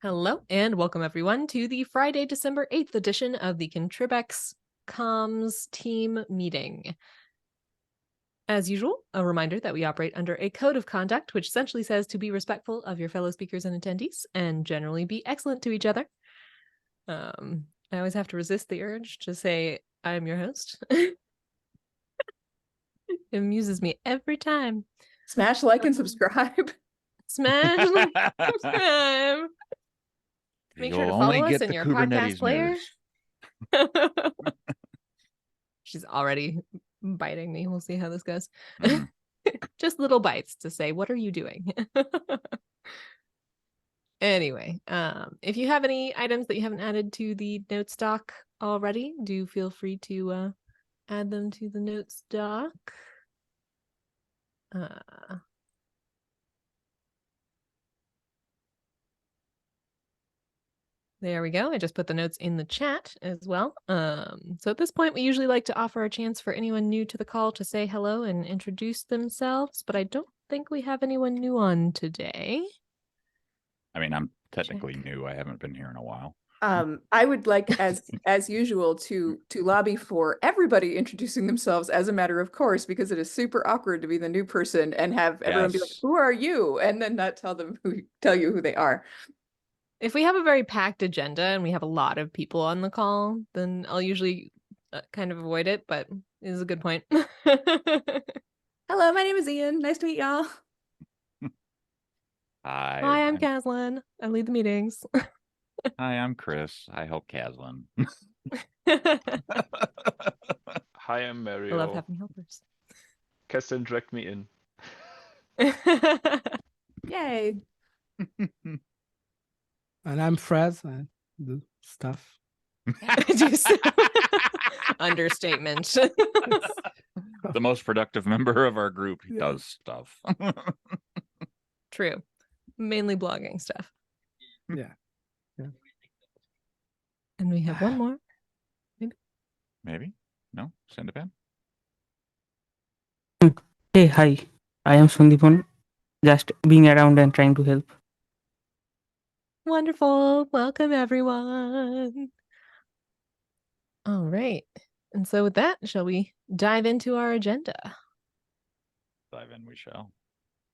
Hello and welcome everyone to the Friday, December 8th edition of the ContribEx Comms team meeting. As usual, a reminder that we operate under a code of conduct, which essentially says to be respectful of your fellow speakers and attendees and generally be excellent to each other. I always have to resist the urge to say, I'm your host. It amuses me every time. Smash like and subscribe. Smash like, subscribe. Make sure to follow us in your podcast player. She's already biting me. We'll see how this goes. Just little bites to say, what are you doing? Anyway, if you have any items that you haven't added to the notes doc already, do feel free to add them to the notes doc. There we go. I just put the notes in the chat as well. So at this point, we usually like to offer a chance for anyone new to the call to say hello and introduce themselves, but I don't think we have anyone new on today. I mean, I'm technically new. I haven't been here in a while. I would like, as usual, to lobby for everybody introducing themselves as a matter of course, because it is super awkward to be the new person and have everyone be like, "Who are you?" and then not tell you who they are. If we have a very packed agenda and we have a lot of people on the call, then I'll usually kind of avoid it, but it is a good point. Hello, my name is Ian. Nice to meet y'all. Hi, I'm Caslin. I lead the meetings. Hi, I'm Chris. I help Caslin. Hi, I'm Mario. I love having helpers. Caslin dragged me in. Yay. And I'm Fraz. I do stuff. Understatement. The most productive member of our group does stuff. True. Mainly blogging stuff. Yeah. And we have one more. Maybe? No? Sandepan? Hey, hi. I am Sundipon. Just being around and trying to help. Wonderful. Welcome, everyone. All right. And so with that, shall we dive into our agenda? Dive in, we shall.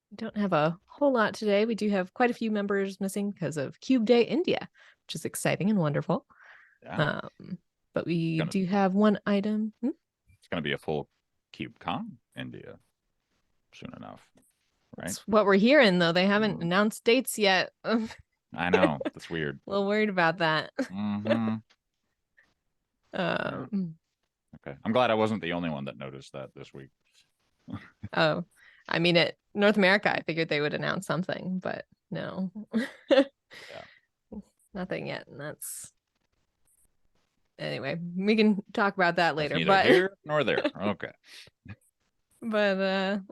We don't have a whole lot today. We do have quite a few members missing because of Cube Day India, which is exciting and wonderful. Yeah. But we do have one item. It's going to be a full CubeCon India soon enough, right? That's what we're hearing, though. They haven't announced dates yet. I know. That's weird. A little worried about that. Okay. I'm glad I wasn't the only one that noticed that this week. Oh, I mean, at North America, I figured they would announce something, but no. Nothing yet. And that's... Anyway, we can talk about that later. Neither but here nor there. Okay. But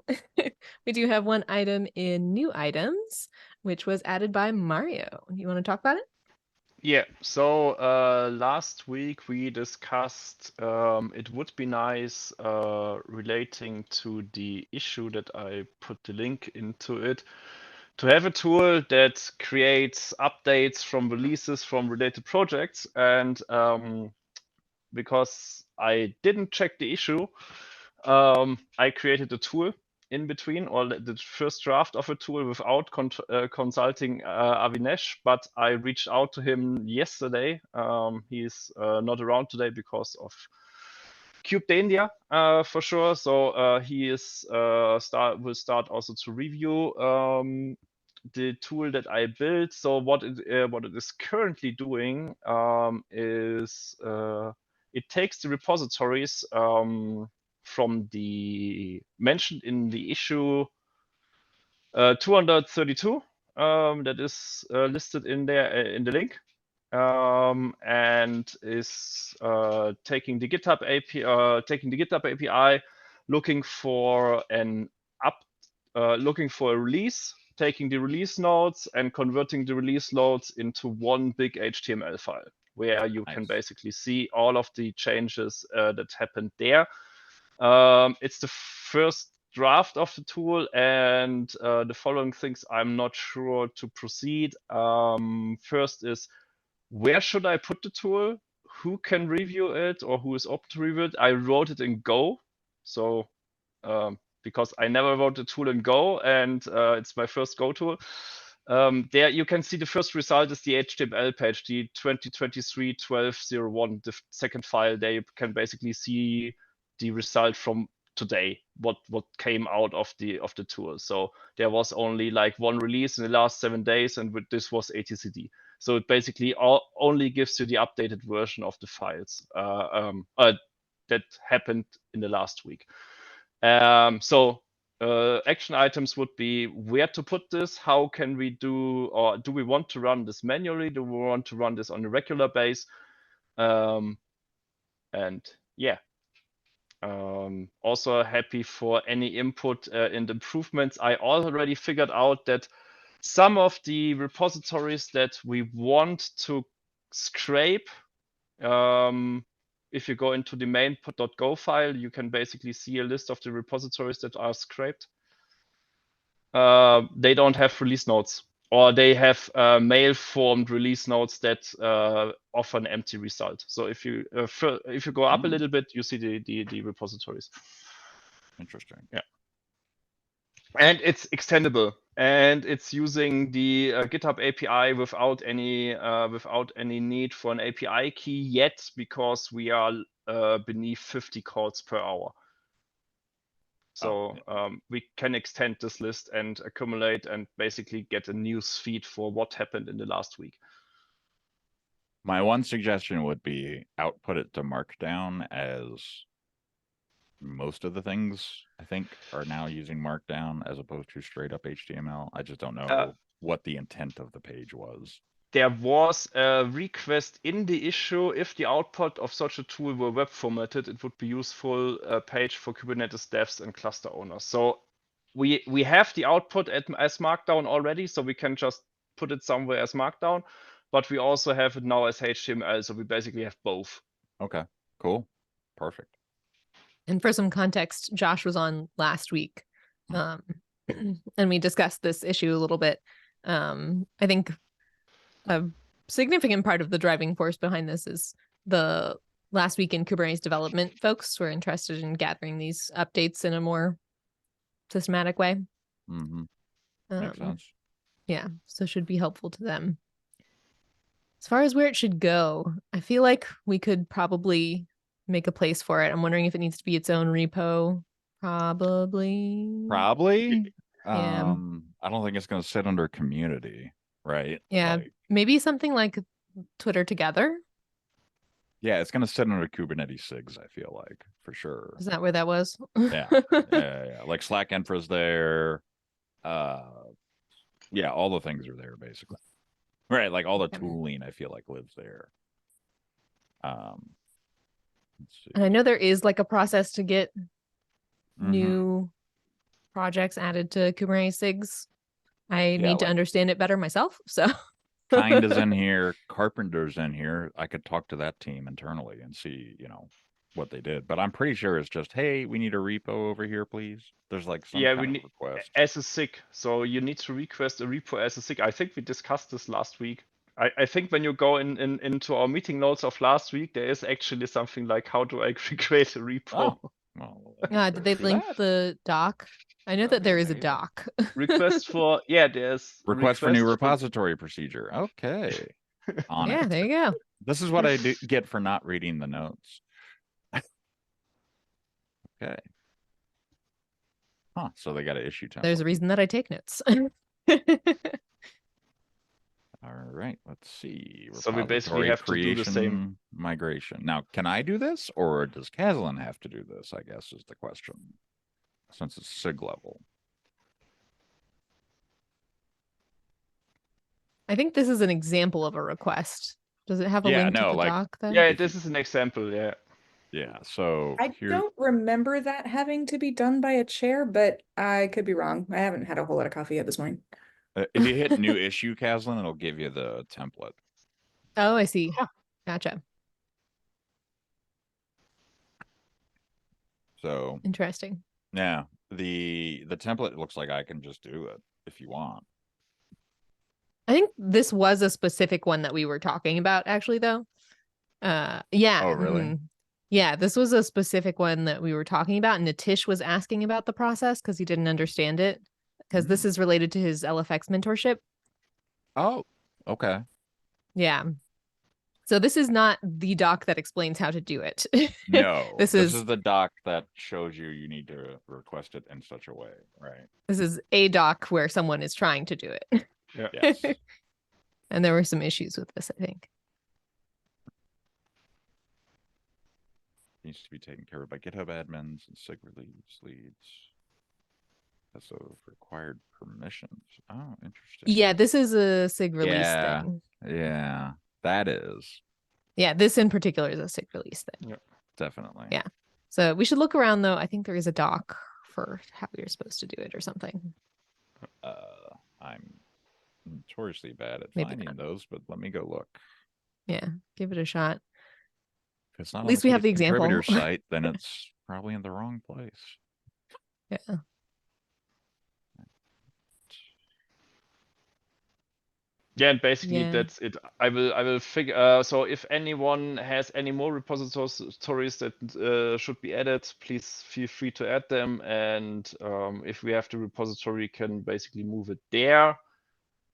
we do have one item in new items, which was added by Mario. You want to talk about it? Yeah, so last week we discussed it would be nice relating to the issue that I put the link into it to have a tool that creates updates from releases from related projects. And because I didn't check the issue, I created a tool in between, or the first draft of a tool without consulting Avinesh, but I reached out to him yesterday. He's not around today because of Cube Day India for sure. So he is will start also to review the tool that I built. So what it is currently doing is it takes the repositories from the mentioned in the issue 232 that is listed in there in the link, and is taking the GitHub API, looking for a release, taking the release nodes and converting the release nodes into one big HTML file where you can basically see all of the changes that happened there. It's the first draft of the tool, and the following things I'm not sure to proceed. First is, where should I put the tool? Who can review it, or who is open to review it? I wrote it in Go, so because I never wrote a tool in Go, and it's my first Go tool. There you can see the first result is the HTML page, the 2023-12-01, the second file. There you can basically see the result from today, what came out of the tool. So there was only like one release in the last 7 days, and this was ATCD. So it basically only gives you the updated version of the files that happened in the last week. So action items would be where to put this, how can we do, or do we want to run this manually? Do we want to run this on a regular base? And yeah. Also happy for any input in the improvements. I already figured out that some of the repositories that we want to scrape, if you go into the main.go file, you can basically see a list of the repositories that are scraped. They don't have release notes, or they have mail-formed release notes that offer an empty result. So if you go up a little bit, you see the repositories. Interesting. Yeah. And it's extendable, and it's using the GitHub API without any need for an API key yet, because we are beneath 50 calls per hour. So we can extend this list and accumulate and basically get a news feed for what happened in the last week. My one suggestion would be output it to Markdown, as most of the things I think are now using Markdown as opposed to straight up HTML. I just don't know what the intent of the page was. There was a request in the issue, if the output of such a tool were web formatted, it would be useful page for Kubernetes devs and cluster owners. So we have the output as Markdown already, so we can just put it somewhere as Markdown, but we also have it now as HTML, so we basically have both. Okay, cool. Perfect. And for some context, Josh was on last week, and we discussed this issue a little bit. I think a significant part of the driving force behind this is the last week in Kubernetes development folks were interested in gathering these updates in a more systematic way. Mm-hmm. Makes sense. Yeah, so should be helpful to them. As far as where it should go, I feel like we could probably make a place for it. I'm wondering if it needs to be its own repo. Probably. Yeah. I don't think it's going to sit under community, right? Yeah, Like, maybe something like Twitter Together. yeah, it's going to sit under Kubernetes SIGs, I feel like, for sure. Is that where that was? Yeah. Like Slack Infra's there. Yeah, all the things are there basically. Right, like all the tooling I feel like lives there. Let's see. And I know there is like a process to get new projects added to Kubernetes SIGs. I need to understand it better myself. So Kind is in here, Carpenter's in here. I could talk to that team internally and see, what they did. But I'm pretty sure it's just, hey, we need a repo over here, please. There's like some kind of request. As a SIG. So you need to request a repo as a SIG. I think we discussed this last week. I think when you go into our meeting notes of last week, there is actually something like, how do I create a repo? Oh. Well, yeah, did they link the doc? I know that there is a doc. Request for, there's request for new repository procedure. Okay. Yeah, there you go. This is what I get for not reading the notes. Okay. Huh, so they got an issue template. There's a reason that I take notes. All right, let's see. So we basically have to do the same migration. Now, can I do this, or does Caslin have to do this, I guess, is the question, since it's SIG level. I think this is an example of a request. Does it have a link to the doc, though? Yeah, this is an example, yeah. Yeah, so I don't remember that having to be done by a chair, but I could be wrong. I haven't had a whole lot of coffee yet this morning. If you hit new issue, Caslin, it'll give you the template. Oh, I see. Gotcha. So interesting. Yeah, the template looks like I can just do it if you want. I think this was a specific one that we were talking about, actually, though. Yeah. Oh, really? Yeah, this was a specific one that we were talking about, and Nitish was asking about the process because he didn't understand it, because this is related to his LFX mentorship. Oh, okay. Yeah. So this is not the doc that explains how to do it. No, this is is the doc that shows you need to request it in such a way, right? This is a doc where someone is trying to do it. Yeah. Yes. And there were some issues with this, I think. Needs to be taken care of by GitHub admins and SIG release leads. That's a required permissions. Oh, interesting. Yeah, this is a SIG release thing. Yeah, that is. Yeah, this in particular is a SIG release thing. Yeah, definitely. Yeah. So we should look around, though. I think there is a doc for how you're supposed to do it or something. I'm notoriously bad at Maybe finding not. those, but let me go look. Yeah, give it a shot. If it's not At on least we have the contributor example. site, then it's probably in the wrong place. Yeah. Yeah, and basically Yeah. that's it. I will figure. So if anyone has any more repositories that should be added, please feel free to add them. And if we have the repository, can basically move it there,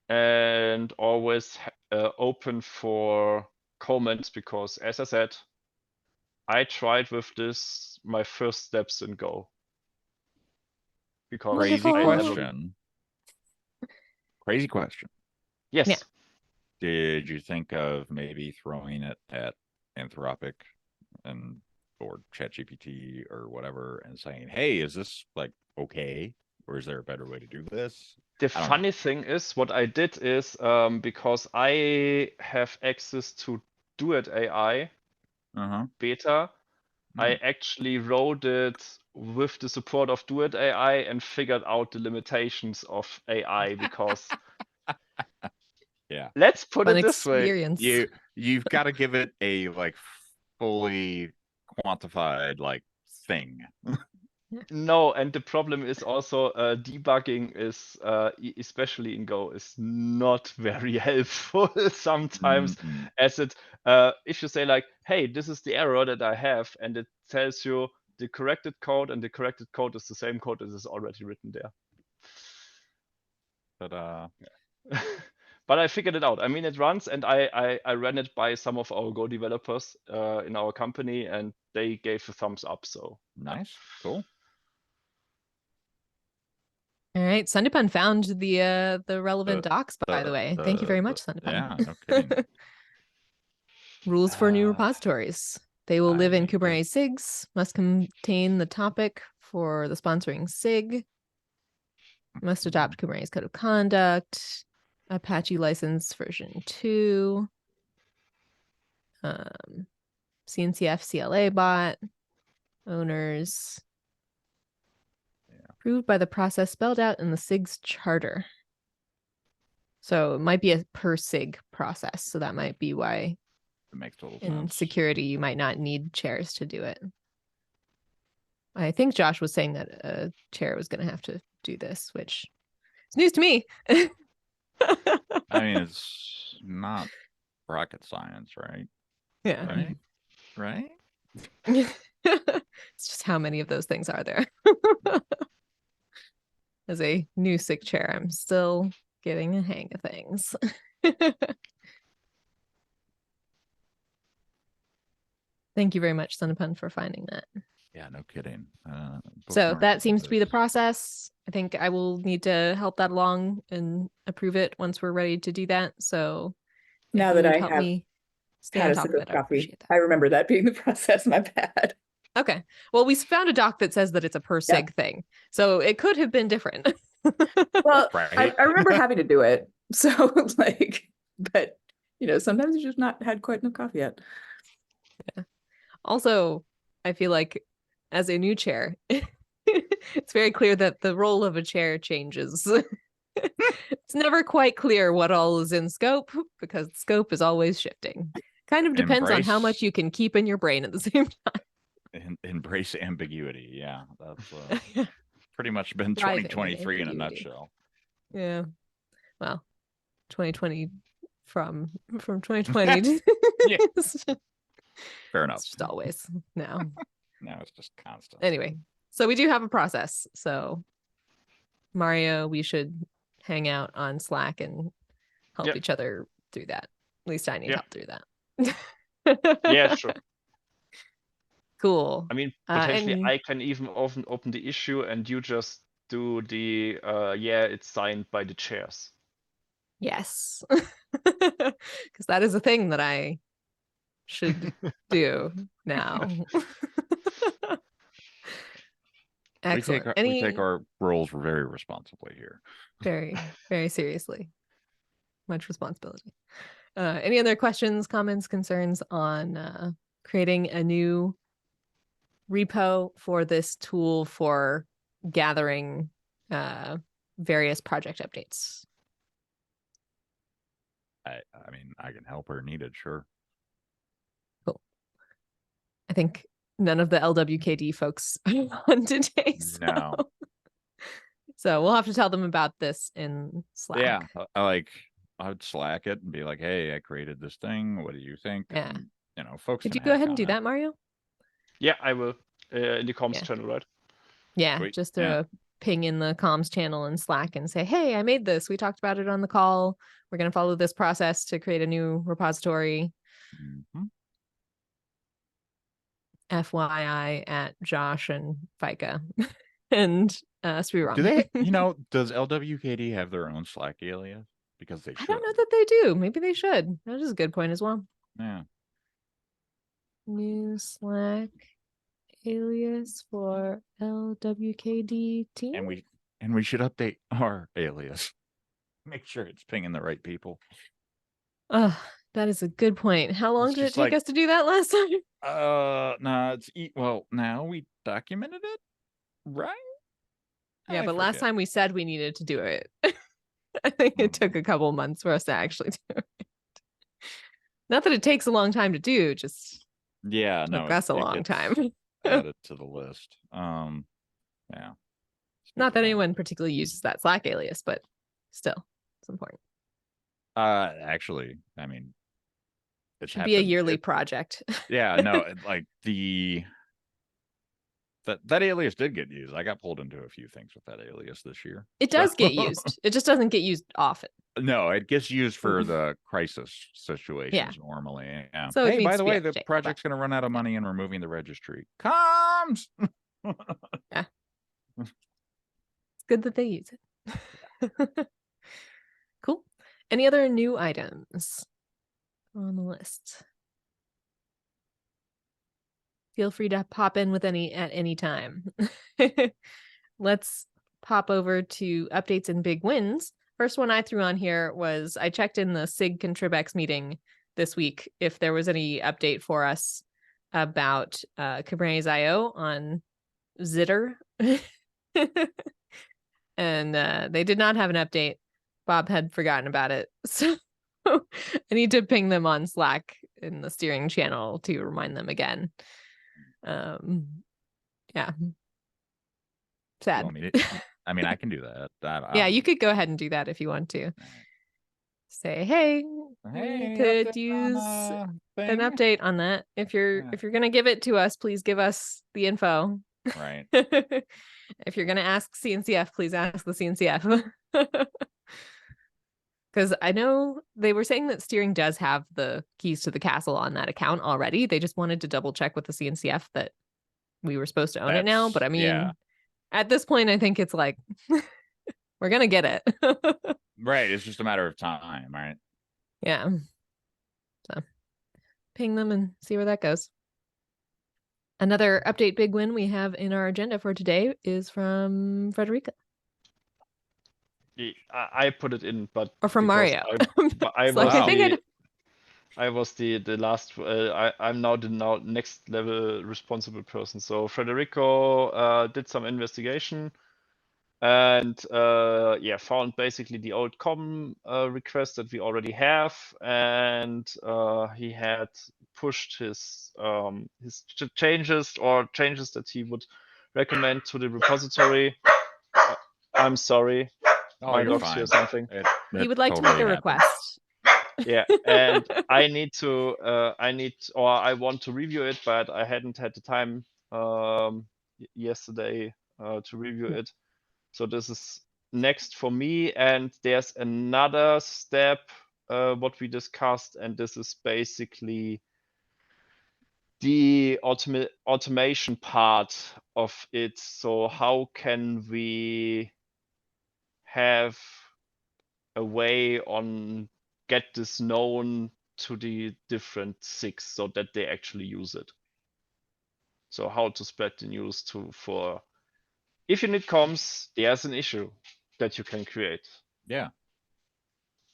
and always open for comments, because as I said, I tried with this my first steps in Go. Because Crazy Wonderful. question. Crazy question. Yes. Yeah. Did you think of maybe throwing it at Anthropic and or ChatGPT or whatever and saying, "Hey, is this like okay, or is there a better way to do this?" The funny thing is, what I did is because I have access to Duet AI beta, I actually wrote it with the support of Duet AI and figured out the limitations of AI, because yeah, let's put Fun it this way. experience. You've got to give it a like fully quantified like thing. No, and the problem is also debugging is, especially in Go, is not very helpful sometimes. As it, if you say like, "Hey, this is the error that I have," and it tells you the corrected code, and the corrected code is the same code as is already written there. But but I figured it out. I mean, it runs, and I ran it by some of our Go developers in our company, and they gave a thumbs up. So nice, cool. All right, Sandipan found the relevant docs, by the way. Thank you very much, Sandipan. Yeah, no kidding. Rules for new repositories. They will live in I Kubernetes SIGs, must contain the topic for the sponsoring SIG, must adopt Kubernetes Code of Conduct, Apache license version 2, CNCF CLA bot, owners, approved by the process spelled out in the SIG's charter. So it might be a per SIG process. So that might be why it makes total in sense. security you might not need chairs to do it. I think Josh was saying that a chair was going to have to do this, which is news to me. I mean, it's not rocket science, right? Yeah. Right? It's just how many of those things are there? As a new SIG chair, I'm still getting a hang of things. Thank you very much, Sandipan, for finding that. Yeah, no kidding. So that seems to be the process. I think I will need to help that along and approve it once we're ready to do that. So now that I help have me stay had on a top sip of of it, I coffee, appreciate that. I remember that being the process. My bad. Okay. Well, we found a doc that says that it's a per SIG thing. So it could have been different. Well, Right. I remember having to do it. So like, but you know, sometimes you just not had quite enough coffee yet. Yeah. Also, I feel like as a new chair, it's very clear that the role of a chair changes. It's never quite clear what all is in scope because scope is always shifting. Kind of depends on how much you can keep in your brain at the same time. Embrace ambiguity. Yeah, that's pretty much been thriving in 2023 in a APUD. nutshell. Yeah. Well, 2020 from 2020 to Yeah. Fair enough. it's just always now. No, it's just constant. Anyway, so we do have a process. So Mario, we should hang out on Slack and help Yep. each other through that. At least I need Yep. help through that. Yeah, sure. Cool. I mean, potentially and I can even open the issue and you just do the yeah, it's signed by the chairs. yes, because that is a thing that I should do now. Excellent. We take our roles very responsibly here. Very, very seriously. Much responsibility. Any other questions, comments, concerns on creating a new repo for this tool for gathering various project updates? I mean, I can help where needed, sure. Cool. I think none of the LWKD folks are on today. No. So we'll have to tell them about this in Slack. Yeah, I'd Slack it and be like, hey, I created this thing. What do you think? Yeah. And, you know, folks. Could you can go add ahead and do comment. that, Mario? Yeah, I will in the comms Yeah. channel, right? Yeah, Sweet. just throw a ping in the comms channel in Slack and say, hey, I made this. We talked about it on the call. We're going to follow this process to create a new repository. Mhm. FYI at Josh and Fika and Sriram. Do they, you know, does LWKD have their own Slack alias? Because they should. I don't know that they do. Maybe they should. That is a good point as well. Yeah. New Slack alias for LWKD team. And we should update our alias. Make sure it's pinging the right people. Oh, that is a good point. How long It's did it just take like- us to do that last time? No, well, now we documented it, right? Yeah, I but last forget. time we said we needed to do it. I think it took a couple months for us to actually do it. Not that it takes a long time to do, just Yeah, no, that's a it long gets time. added to the list. Yeah. Not that anyone particularly uses that Slack alias, but still, it's important. Actually, I mean, it Should be a yearly project. Yeah, no, like that alias did get used. I got pulled into a few things with that alias this year. It does get used. It just doesn't get used often. No, it gets used for the crisis situations normally. Yeah. So it hey, needs by to the be way, updated, the but- project's going to run out of money and we're moving the registry. Comms. Yeah. It's good that they use it. Cool. Any other new items on the list? Feel free to pop in with any at any time. Let's pop over to updates and big wins. First one I threw on here was I checked in the SIG ContribEx meeting this week if there was any update for us about Kubernetes IO on Zitter. And they did not have an update. Bob had forgotten about it. So I need to ping them on Slack in the steering channel to remind them again. Yeah. Sad. I mean, I can do that. Yeah, you could go ahead and do that if you want to. Say, hey, we could use an update on that. If you're gonna give it to us, please give us the info. Right. If you're gonna ask CNCF, please ask the CNCF. Because I know they were saying that steering does have the keys to the castle on that account already. They just wanted to double check with the CNCF that we were supposed to own it now. But I mean, at this point, I think it's like, we're going to get it. Right. It's just a matter of time, right? Yeah. So ping them and see where that goes. Another update big win we have in our agenda for today is from Frederica. I put it in, but or from Mario. I was the last. I'm now the next level responsible person. So Federico did some investigation, and found basically the old COM request that we already have, and he had pushed his changes that he would recommend to the repository. I'm sorry. Oh, My you're dog's fine. here something. He would like to make a request. Yeah, and I need to, I want to review it, but I hadn't had the time yesterday to review it. So this is next for me, and there's another step what we discussed, and this is basically the automation part of it. So how can we have a way on get this known to the different SIGs so that they actually use it? So how to spread the news for if unit comms, there's an issue that you can create. Yeah.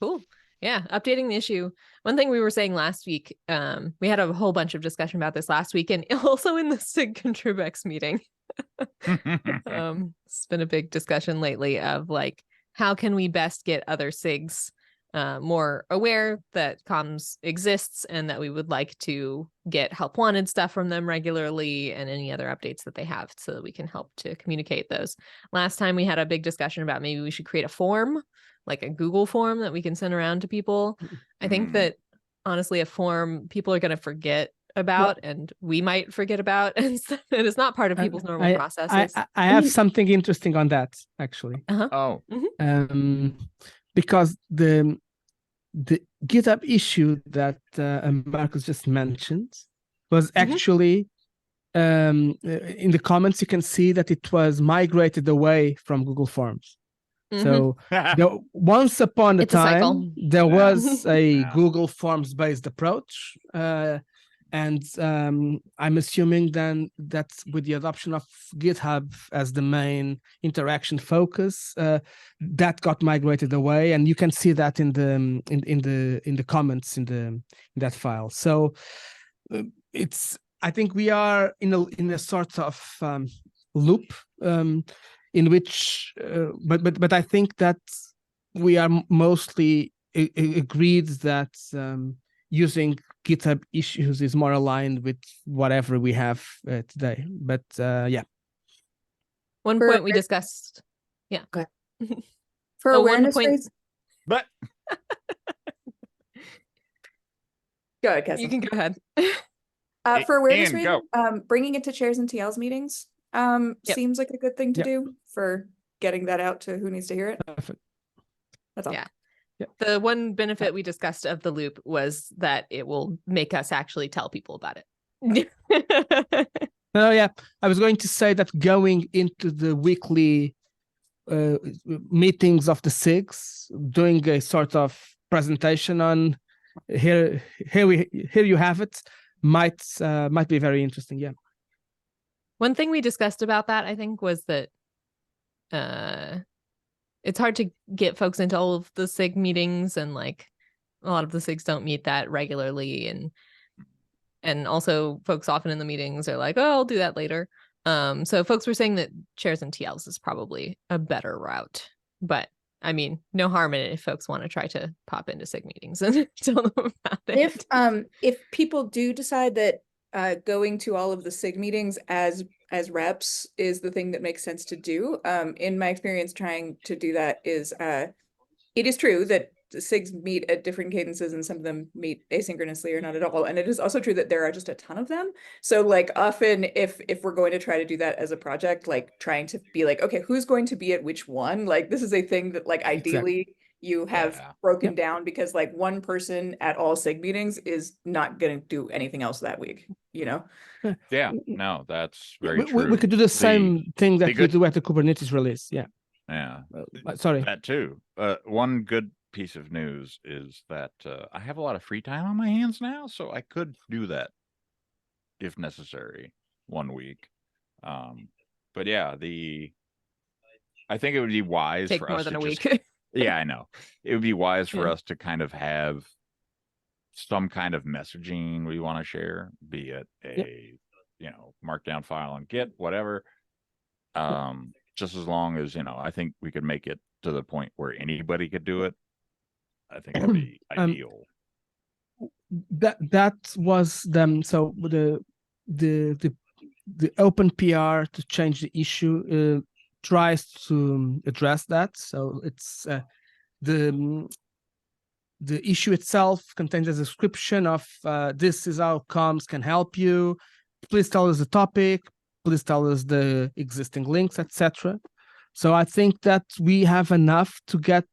Cool. Yeah, updating the issue. One thing we were saying last week, we had a whole bunch of discussion about this last week, and also in the SIG ContribEx meeting. It's been a big discussion lately of like, how can we best get other SIGs more aware that comms exists and that we would like to get help wanted stuff from them regularly and any other updates that they have so that we can help to communicate those. Last time we had a big discussion about maybe we should create a form, like a Google form that we can send around to people. I think that honestly, a form people are going to forget about, and we might forget about, and it is not part of people's normal processes. I have something interesting on that, actually. Oh. Because the GitHub issue that Marcus just mentioned was actually in the comments. You can see that it was migrated away from Google Forms. So once upon a time, there was a Google Forms based approach. And I'm assuming then that with the adoption of GitHub as the main interaction focus, that got migrated away, and you can see that in the comments in that file. So I think we are in a sort of loop in which, but I think that we are mostly agreed that using GitHub issues is more aligned with whatever we have today. But yeah. One point we discussed. Yeah. Okay. For awareness raising. But go ahead, Cassie. You can go ahead. For awareness raising, bringing it to chairs and TLs meetings seems like a good thing to do for getting that out to who needs to hear it. Perfect. That's all. Yeah. The one benefit we discussed of the loop was that it will make us actually tell people about it. Oh, yeah. I was going to say that going into the weekly meetings of the SIGs, doing a sort of presentation on here you have it, might be very interesting. Yeah. One thing we discussed about that, I think, was that it's hard to get folks into all of the SIG meetings, and like a lot of the SIGs don't meet that regularly, and also folks often in the meetings are like, oh, I'll do that later. So folks were saying that chairs and TLs is probably a better route, but I mean, no harm in it if folks want to try to pop into SIG meetings and tell them about it. If people do decide that going to all of the SIG meetings as reps is the thing that makes sense to do. In my experience trying to do that is, it is true that the SIGs meet at different cadences and some of them meet asynchronously or not at all. And it is also true that there are just a ton of them. So like often if we're going to try to do that as a project, like trying to be like, okay, who's going to be at which one? Like this is a thing that like ideally you have broken down, because like one person at all SIG meetings is not going to do anything else that week, you know? Yeah, no, that's very true. We could do the same thing that we do at the Kubernetes release. Yeah. Yeah. Sorry. That too. One good piece of news is that I have a lot of free time on my hands now, so I could do that if necessary one week. But yeah, I think it would be wise Take for more us than to a just, week. yeah, I know. It would be wise for us to kind of have some kind of messaging we want to share, be it a markdown file on Git, whatever. Just as long as, I think we could make it to the point where anybody could do it. I think it'd be ideal. That was them. So the open PR to change the issue tries to address that. So it's the issue itself contains a description of this is how comms can help you. Please tell us the topic. Please tell us the existing links, etc. So I think that we have enough to get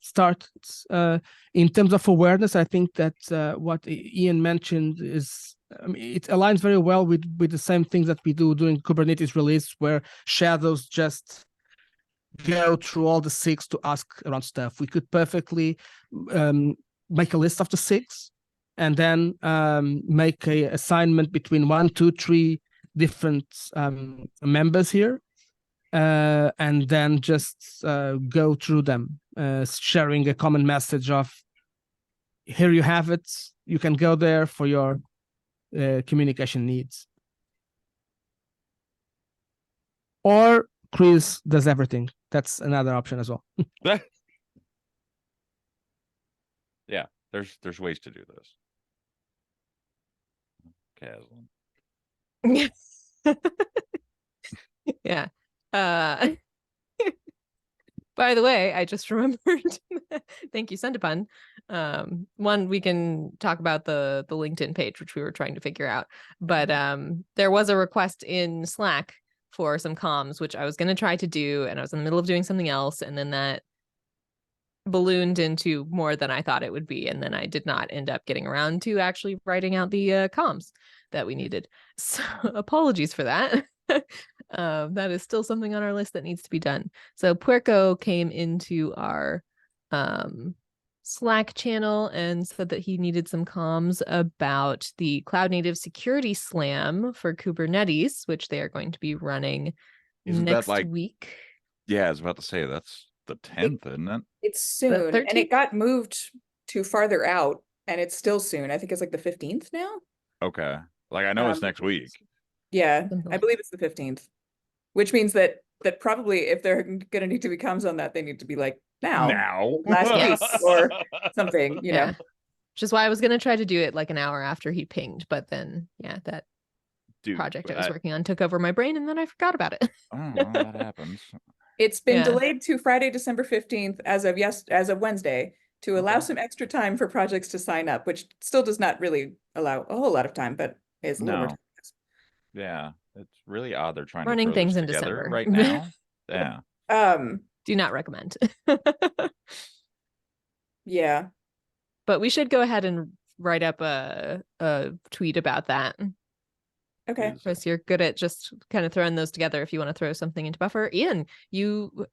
started. In terms of awareness, I think that what Ian mentioned is, I mean, it aligns very well with the same things that we do during Kubernetes release, where shadows just go through all the SIGs to ask around stuff. We could perfectly make a list of the SIGs and then make a assignment between 1, 2, 3 different members here, and then just go through them, sharing a common message of, here you have it, you can go there for your communication needs. Or Chris does everything. That's another option as well. Yeah, there's ways to do this. Yeah. By the way, I just remembered. Thank you, Sendapun. One, we can talk about the LinkedIn page, which we were trying to figure out. But there was a request in Slack for some comms, which I was going to try to do, and I was in the middle of doing something else, and then that ballooned into more than I thought it would be, and then I did not end up getting around to actually writing out the comms that we needed. So apologies for that. That is still something on our list that needs to be done. So Puerco came into our Slack channel and said that he needed some comms about the Cloud Native Security Slam for Kubernetes, which they are going to be running next week. Yeah, I was about to say that's the 10th, isn't it? It's soon, and it got moved to farther out, and it's still soon. I think it's like the 15th now. Okay, like I know it's next week. Yeah, I believe it's the 15th, which means that probably if they're going to need to be comms on that, they need to be like now last week or something, you know. Which is why I was going to try to do it like an hour after he pinged, but then that project I was working on took over my brain, and then I forgot about it. Oh, well, that happens. It's been delayed to Friday, December 15th as of Wednesday to allow some extra time for projects to sign up, which still does not really allow a whole lot of time, but is a little more time. Yeah, it's really odd they're trying running to throw things this in together December right now. Yeah. Do not recommend. Yeah. But we should go ahead and write up a tweet about that. Okay. Chris, you're good at just kind of throwing those together if you want to throw something into Buffer. Ian,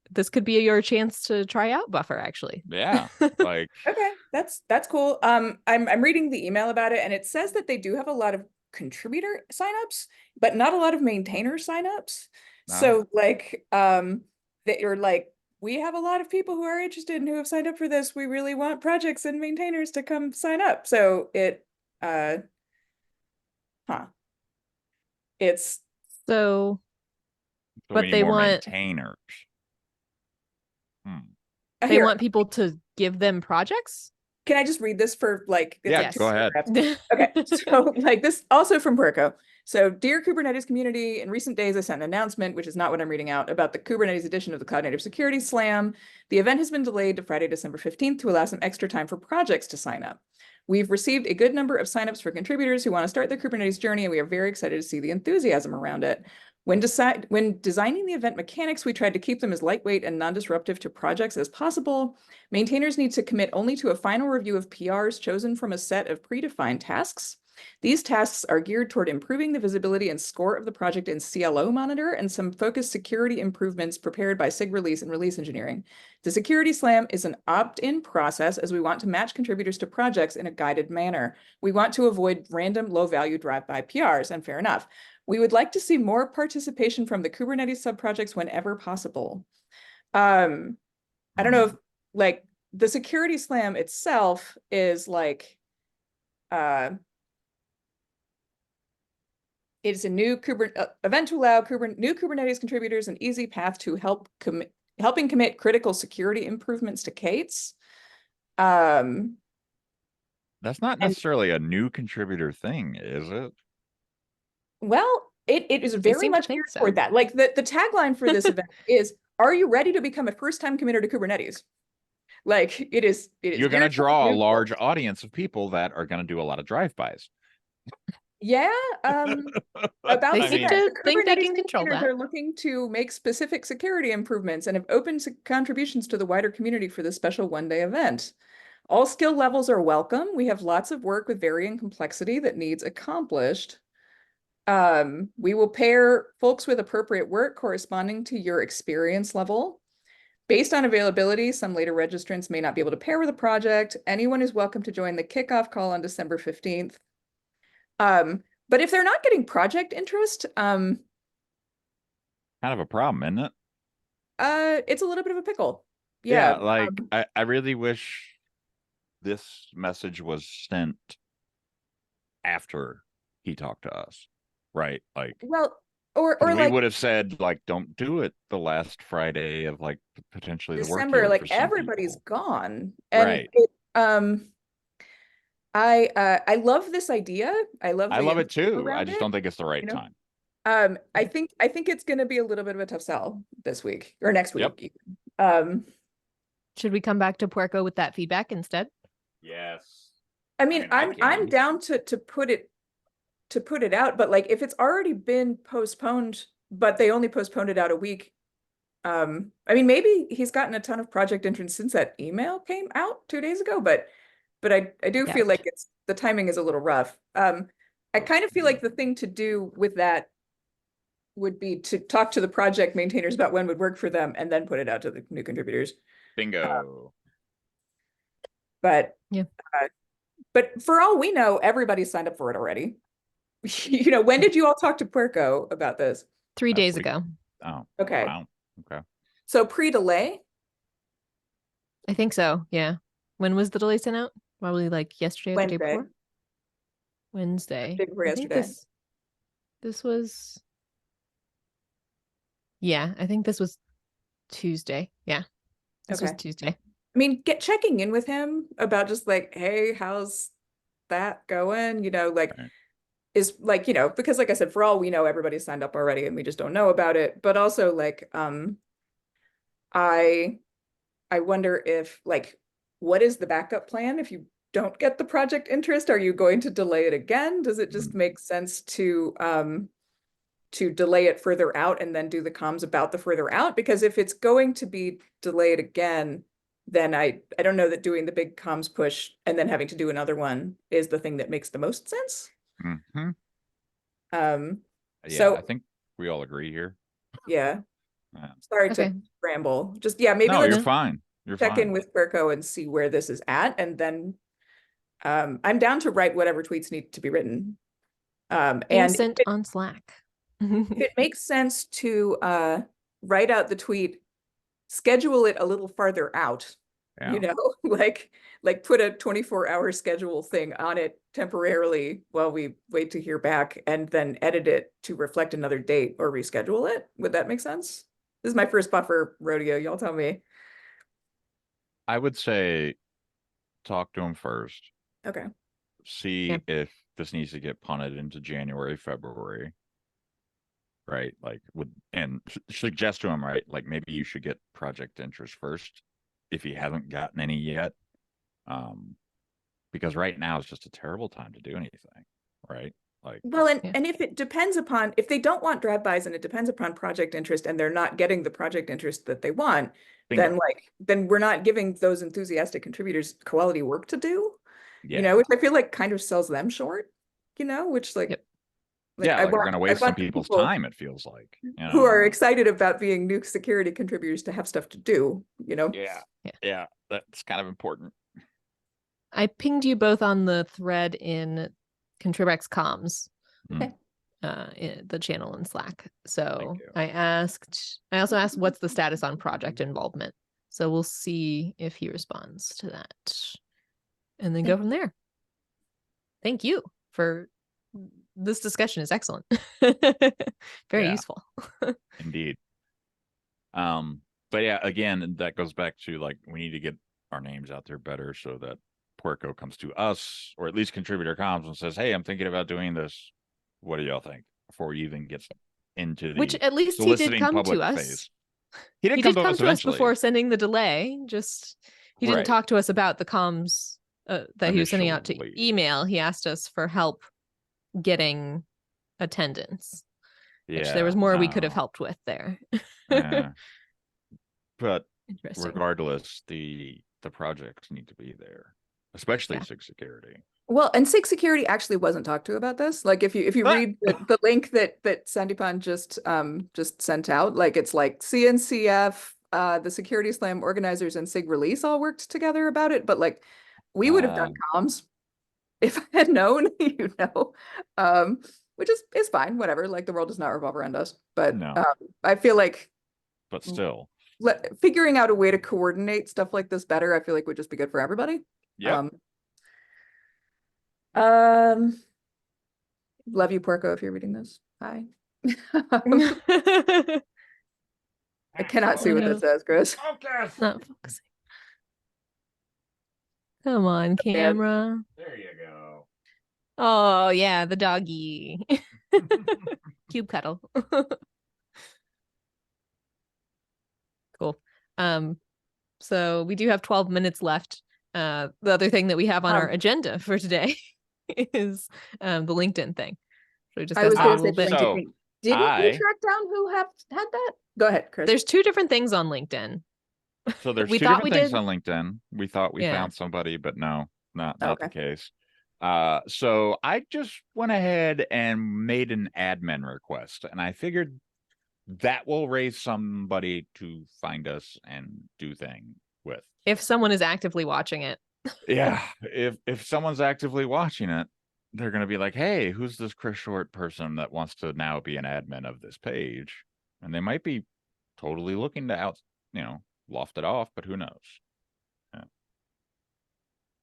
this could be your chance to try out Buffer, actually. Yeah. Like okay, that's cool. I'm reading the email about it, and it says that they do have a lot of contributor signups, but not a lot of maintainer signups. No. So like that you're like, we have a lot of people who are interested and who have signed up for this. We really want projects and maintainers to come sign up. So it it's but they want maintainers. They want people to give them projects. Can I just read this for like? Yeah, go ahead. Okay, so like this also from Puerco. So, dear Kubernetes community, in recent days I sent an announcement, which is not what I'm reading out, about the Kubernetes edition of the Cloud Native Security Slam. The event has been delayed to Friday, December 15th to allow some extra time for projects to sign up. We've received a good number of signups for contributors who want to start their Kubernetes journey, and we are very excited to see the enthusiasm around it. When designing the event mechanics, we tried to keep them as lightweight and non-disruptive to projects as possible. Maintainers need to commit only to a final review of PRs chosen from a set of predefined tasks. These tasks are geared toward improving the visibility and score of the project in CLO Monitor and some focused security improvements prepared by SIG Release and Release Engineering. The Security Slam is an opt-in process as we want to match contributors to projects in a guided manner. We want to avoid random low-value drive-by PRs, and fair enough. We would like to see more participation from the Kubernetes subprojects whenever possible. I don't know if like the Security Slam itself is like, it's a new event to allow new Kubernetes contributors an easy path to helping commit critical security improvements to K8s. That's not necessarily a new contributor thing, is it? Well, It is very seem to much think geared so. toward that. Like the tagline for this event is, "Are you ready to become a first-time committer to Kubernetes?" Like it is. You're going to draw a large audience of people that are going to do a lot of drive-bys. Yeah. About They I seem mean- to the think they Kubernetes can control maintainers that. are looking to make specific security improvements and have opened contributions to the wider community for this special one-day event. All skill levels are welcome. We have lots of work with varying complexity that needs accomplished. We will pair folks with appropriate work corresponding to your experience level. Based on availability, some later registrants may not be able to pair with a project. Anyone is welcome to join the kickoff call on December 15th. But if they're not getting project interest, Kind of a problem, isn't it? it's a little bit of a pickle. Yeah, like I really wish this message was sent after he talked to us, right? Like, well, or we like would have said, like, don't do it the last Friday of like potentially the work December, year like for some everybody's people. gone, and Right. I love this idea. I love it too. I around just it, don't think it's the right you know? time. I think it's going to be a little bit of a tough sell this week or next week. Yep. Should we come back to Puerco with that feedback instead? Yes. I mean, I'm down to put it out, but like if it's already been postponed, but they only postponed it out a week. I mean, maybe he's gotten a ton of project interest since that email came out 2 days ago, but I do feel like the timing is a little rough. I kind of feel like the thing to do with that would be to talk to the project maintainers about when would work for them and then put it out to the new contributors. Bingo. But yeah. But for all we know, everybody's signed up for it already. You know, when did you all talk to Puerco about this? 3 days ago. Oh, okay. Wow. Okay. So pre-delay? I think so. Yeah. When was the delay sent out? Probably like yesterday or the day before. Wednesday. Day before I think yesterday. this was. Yeah, I think this was Tuesday. Yeah. This was Tuesday. I mean, checking in with him about just like, hey, how's that going? You know, like is like, you know, because like I said, for all we know, everybody's signed up already and we just don't know about it. But also like, I wonder if like, what is the backup plan if you don't get the project interest? Are you going to delay it again? Does it just make sense to delay it further out and then do the comms about the further out? Because if it's going to be delayed again, then I don't know that doing the big comms push and then having to do another one is the thing that makes the most sense. Mm-hmm. So I think we all agree here. Yeah. Sorry to ramble. Just maybe no, let's you're fine. You're check fine. in with Puerco and see where this is at, and then I'm down to write whatever tweets need to be written. And sent on Slack. If it makes sense to write out the tweet, schedule it a little farther out. Yeah. You know, like put a 24-hour schedule thing on it temporarily while we wait to hear back, and then edit it to reflect another date or reschedule it. Would that make sense? This is my first buffer rodeo. Y'all tell me. I would say talk to him first. Okay. See if this needs to get punted into January, February. Right. Like and suggest to him, right? Like maybe you should get project interest first if he hasn't gotten any yet. Because right now is just a terrible time to do anything. Right. Like, well, and if it depends upon, if they don't want drive-bys and it depends upon project interest and they're not getting the project interest that they want, then we're not giving those enthusiastic contributors quality work to do, you know, which I feel like kind of sells them short, you know, which like, we're going to waste some people's time, it feels like, you know? Who are excited about being new security contributors to have stuff to do, you know? Yeah, that's kind of important. I pinged you both on the thread in ContribEx comms, in the channel in Slack. So I also asked what's the status on project involvement. So we'll see if he responds to that and then go from there. Thank you for this discussion is excellent. Very useful. Indeed. But yeah, again, that goes back to like, we need to get our names out there better so that Puerco comes to us, or at least contributor comms, and says, hey, I'm thinking about doing this. What do y'all think? before he even gets into the Which at least he did soliciting come public to us. phase. He He did did come come to to us us before sending the delay. Just he didn't Right. talk to us about the comms that he was sending out to Initially. email. He asked us for help getting attendance. Which Yeah, there was more we could have no. helped with there. But Interesting. regardless, the projects need to be there, especially Yeah. SIG security. Well, and SIG security actually wasn't talked to about this. Like if you read the link that Sandipan just sent out, like it's like CNCF, the Security Slam organizers and SIG release all worked together about it, but like we would have done comms if I had known, you know. Which is fine, whatever. Like the world does not revolve around us. But No. I feel like But still. Figuring out a way to coordinate stuff like this better, I feel like would just be good for everybody. Yep. Love you, Porco, if you're reading this. Hi. I cannot see what that says, Chris. Focus. Not focusing. Come on, camera. There you go. Oh yeah, the doggy. Cube cuddle. Cool. So we do have 12 minutes left. The other thing that we have on our agenda for today is the LinkedIn thing. So we just I was a going little to say, bit. So, didn't we track down who had that? Go ahead, Chris. There's two different things on LinkedIn. So there's We two thought different we things did- on LinkedIn. We thought we Yeah. found somebody, but no, not Okay. the case. So I just went ahead and made an admin request, and I figured that will raise somebody to find us and do thing with. If someone is actively watching it. Yeah, if someone's actively watching it, they're gonna be like, "Hey, who's this Chris Short person that wants to now be an admin of this page?" And they might be totally looking to loft it off, but who knows?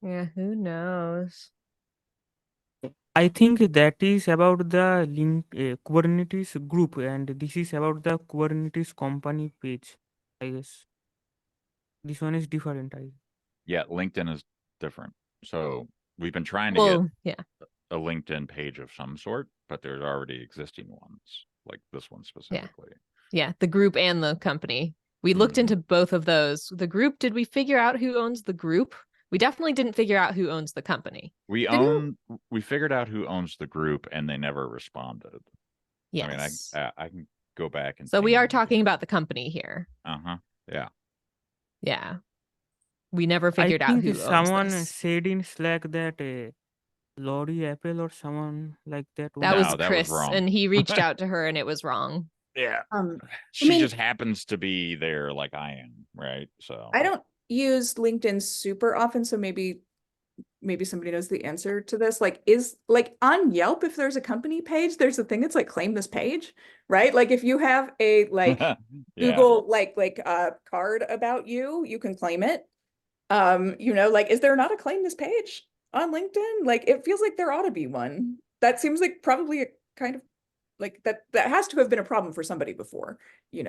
Yeah, who knows? I think that is about the link Kubernetes group, and this is about the Kubernetes company page. I guess this one is different. Yeah, LinkedIn is different. So we've been trying to Well, yeah. get a LinkedIn page of some sort, but there's already existing ones, like this one specifically. Yeah, the group and the company. We looked into both of those. The group, did we figure out who owns the group? We definitely didn't figure out who owns the company. We figured out who owns the group, and they never responded. Yes. I mean, I can go back and. So we are ping them. talking about the company here. Yeah. Yeah. We never figured out who owns someone this. said in Slack that Lori Apple or someone like that. That was No, that was Chris, wrong. and he reached out to her, and it was wrong. Yeah. She She just happens to be there like I am, right? So I don't use LinkedIn super often, so maybe somebody knows the answer to this. Like, is like on Yelp, if there's a company page, there's a thing that's like claim this page, right? Like if you have a like Google like card about you, you can claim it. Like, is there not a claim this page on LinkedIn? Like, it feels like there ought to be one. That seems like probably a kind of like that has to have been a problem for somebody before, I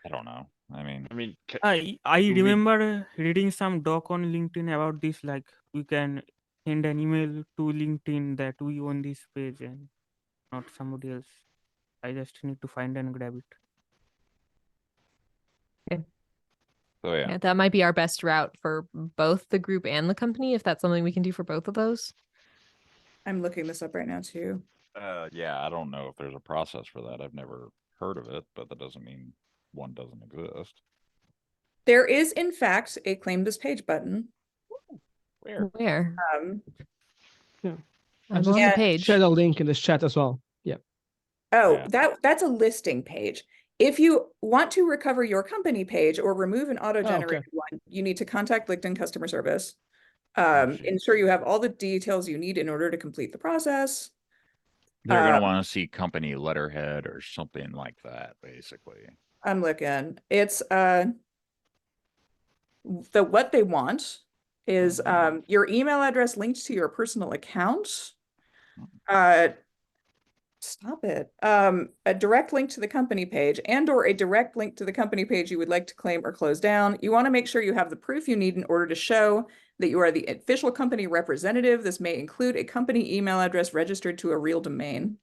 don't know. I mean, I remember reading some doc on LinkedIn about this. Like we can send an email to LinkedIn that we own this page and not somebody else. I just need to find and grab it. Okay. So yeah. That might be our best route for both the group and the company, if that's something we can do for both of those. I'm looking this up right now too. Yeah, I don't know if there's a process for that. I've never heard of it, but that doesn't mean one doesn't exist. There is, in fact, a claim this page button. Where? Yeah. I'm on the page. Share the link in this chat as well. Yeah. Oh, that's a listing page. If you want to recover your company page or remove an auto-generated one, you need to contact LinkedIn customer service. Ensure you have all the details you need in order to complete the process. They're going to want to see company letterhead or something like that, basically. I'm looking. It's what they want is your email address linked to your personal account. Stop it. A direct link to the company page or a direct link to the company page you would like to claim or close down. You want to make sure you have the proof you need in order to show that you are the official company representative. This may include a company email address registered to a real domain.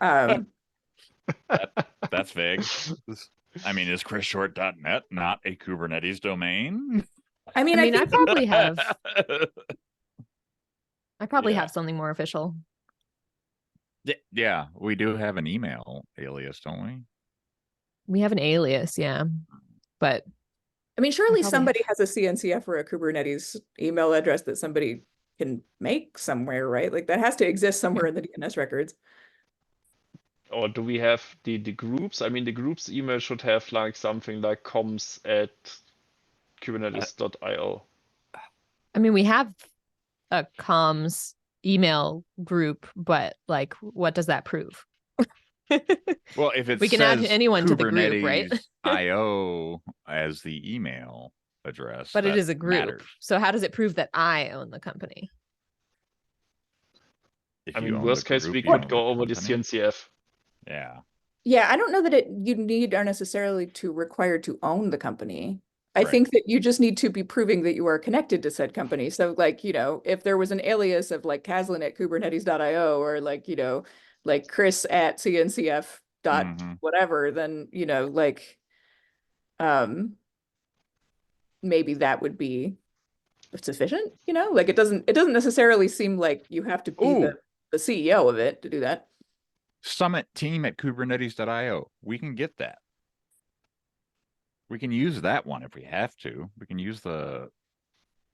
That's vague. I mean, is chrisshort.net not a Kubernetes domain? I mean, I think probably have. I probably Yeah. have something more official. Yeah, we do have an email alias, don't we? We have an alias, yeah. But I mean, surely probably somebody has a CNCF or a Kubernetes email address that somebody can make somewhere, right? Like that has to exist somewhere in the DNS records. Or do we have the groups? I mean, the groups email should have like something like comms@kubernetes.io. I mean, we have a comms email group, but like, what does that prove? Well, if it we can add says anyone to the group, right? IO as the email address, But it that is a group. matters. So how does it prove that I own the company? If I you mean, own worst the case, group, we you own could go over the company. CNCF. Yeah. Yeah, I don't know that you need are necessarily to required to own the company. I Right. think that you just need to be proving that you are connected to said company. So like, if there was an alias of like Caslin at kubernetes.io or like, like Chris at CNCF dot whatever, then, like, maybe that would be sufficient, like it doesn't necessarily seem like you have to be the CEO of it to do that. Summit team at kubernetes.io. We can get that. We can use that one if we have to. We can use the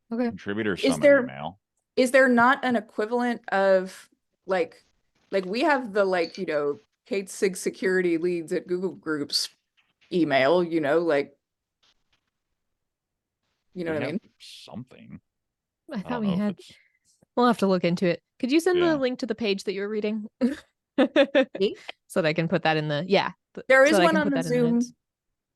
contributor summit email. Is there not an equivalent of like we have the Kate SIG security leads at Google Groups email, like what I mean? Something. I thought we had. We'll have to look into it. Could you send the link to the page that you were reading? So that I can put that in the There is one on the Zoom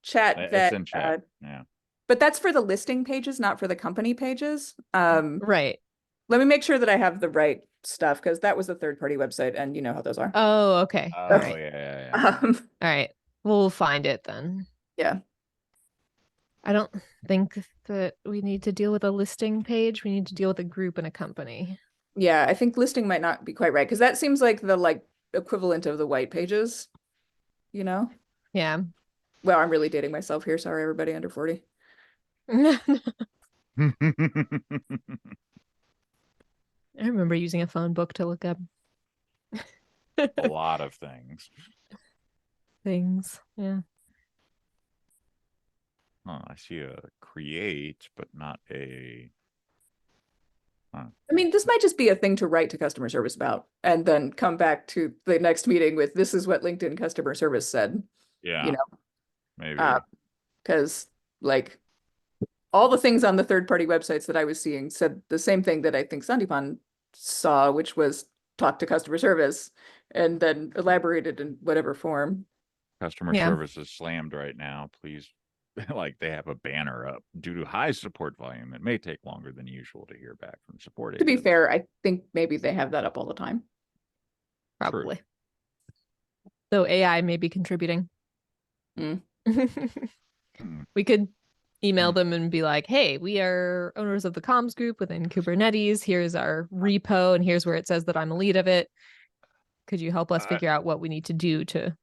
chat that it's in chat. Yeah. But that's for the listing pages, not for the company pages. Right. Let me make sure that I have the right stuff because that was a third-party website, and you know how those are. Oh, okay. Oh, all right. Yeah. All right. We'll find it then. Yeah. I don't think that we need to deal with a listing page. We need to deal with a group and a company. Yeah, I think listing might not be quite right because that seems like the equivalent of the white pages, Yeah. Well, I'm really dating myself here. Sorry, everybody under 40. I remember using a phone book to look up a lot of things. Yeah. Oh, I see a create, but not a. I mean, this might just be a thing to write to customer service about and then come back to the next meeting with this is what LinkedIn customer service said. Yeah. Maybe. Because all the things on the third-party websites that I was seeing said the same thing that I think Sandeepan saw, which was talk to customer service and then elaborated in whatever form. Customer service is slammed right now. Please, they have a banner up. Due to high support volume, it may take longer than usual to hear back from support agents. To be fair, I think maybe they have that up all the time. Probably. Though AI may be contributing. We could email them and be like, hey, we are owners of the comms group within Kubernetes. Here's our repo, and here's where it says that I'm a lead of it. Could you help us figure out what we need to do to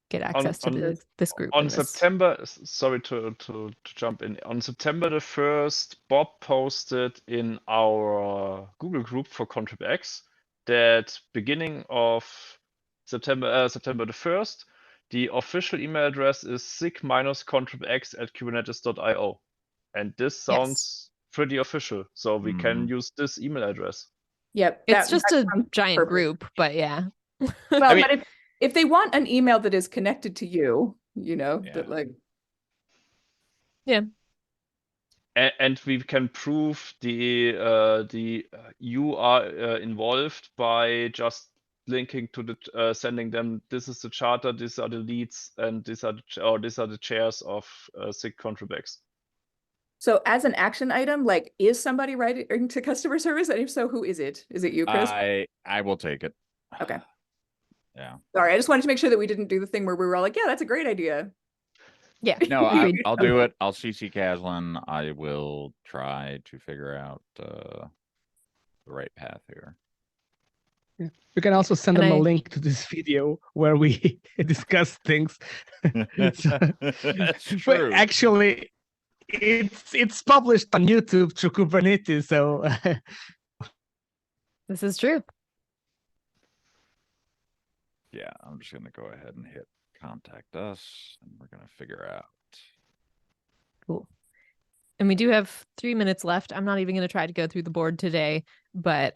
get access to this group? On September, sorry to jump in. On September the 1st, Bob posted in our Google group for ContribEx that beginning of September the 1st, the official email address is sig-contribex@kubernetes.io. And this sounds pretty official. So we can use this email address. Yep. It's just a giant group, but yeah. Well, but if they want an email that is connected to you, that Yeah. And we can prove you are involved by just linking to the sending them. This is the charter. These are the leads, and these are the chairs of SIG ContribEx. So as an action item, is somebody writing to customer service? And if so, who is it? Is it you, Chris? I will take it. Okay. Yeah. Sorry, I just wanted to make sure that we didn't do the thing where we were all like, yeah, that's a great idea. Yeah. No, I'll do it. I'll CC Caslin. I will try to figure out the right path here. We can also send And them a I- link to this video where we discuss things. So- That's but true. actually, it's published on YouTube through Kubernetes, so This is true. Yeah, I'm just gonna go ahead and hit contact us, and we're gonna figure out. Cool. And we do have 3 minutes left. I'm not even going to try to go through the board today, but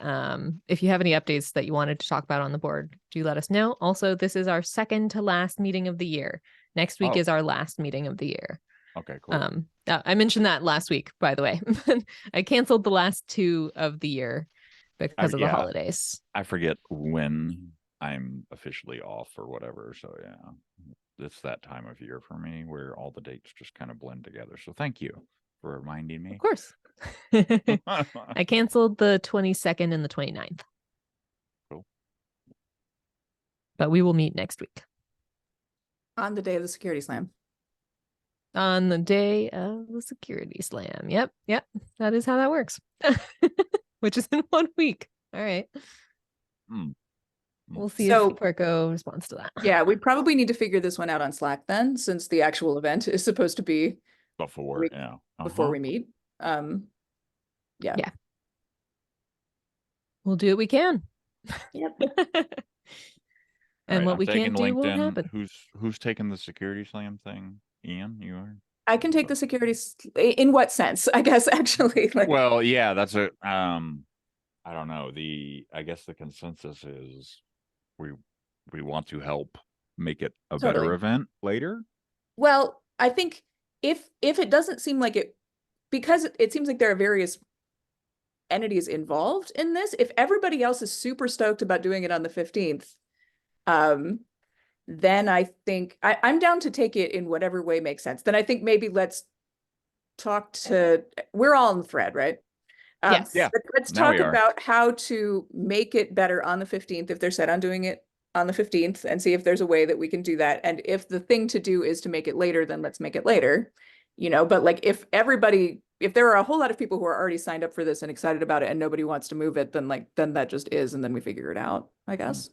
if you have any updates that you wanted to talk about on the board, do let us know. Also, this is our second to last meeting of the year. Next week Oh. is our last meeting of the year. Okay, cool. I mentioned that last week, by the way. I canceled the last 2 of the year because of the yeah. holidays. I forget when I'm officially off or whatever. So yeah, it's that time of year for me where all the dates just kind of blend together. So thank you for reminding me. Of course. I canceled the 22nd and the 29th. Cool. But we will meet next week. On the day of the security slam. On the day of the security slam. Yep. That is how that works. Which is in 1 week. All right. We'll see So- if Puerco responds to that. Yeah, we probably need to figure this one out on Slack then, since the actual event is supposed to be Before, We- yeah. before we meet. Yeah. Yeah. We'll do what we can. Yep. And All right, what I'm we taking can't do won't LinkedIn. happen. Who's taking the security slam thing? Ian, you are? I can take the security in what sense? I guess actually like Well, yeah, that's a I don't know. I guess the consensus is we want to help make it a better Totally. event later. Well, I think if it doesn't seem like it, because it seems like there are various entities involved in this, if everybody else is super stoked about doing it on the 15th, then I think I'm down to take it in whatever way makes sense. Then I think maybe let's talk to, we're all in the thread, right? Yes. Yeah. Let's Now we talk are. about how to make it better on the 15th if they're set on doing it on the 15th, and see if there's a way that we can do that. And if the thing to do is to make it later, then let's make it later, but like if there are a whole lot of people who are already signed up for this and excited about it and nobody wants to move it, then that just is, and then we figure it out, I guess,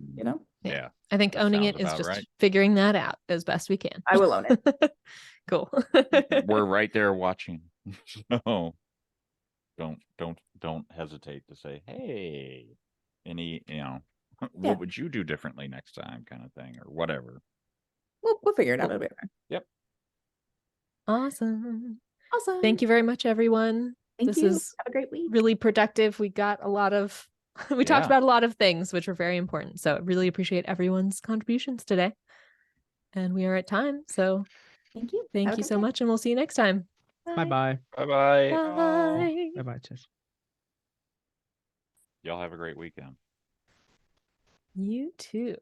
Yeah. I think That owning sounds it is about just right. figuring that out as best we can. I will own it. Cool. We're right there watching. So don't hesitate to say, hey, what would you do differently next time, kind of thing, or whatever. We'll figure it out. It'll be fine. Yep. Awesome. Awesome. Thank you very much, everyone. Thank This you. is Have a great week. really productive. We got a lot of, we talked Yeah. about a lot of things, which were very important. So I really appreciate everyone's contributions today. And we are at time. So Thank you. thank Have a you good so day. much. And we'll see you next time. bye-bye. Bye-bye. Bye. Bye-bye, Chess. Y'all have a great weekend. You too.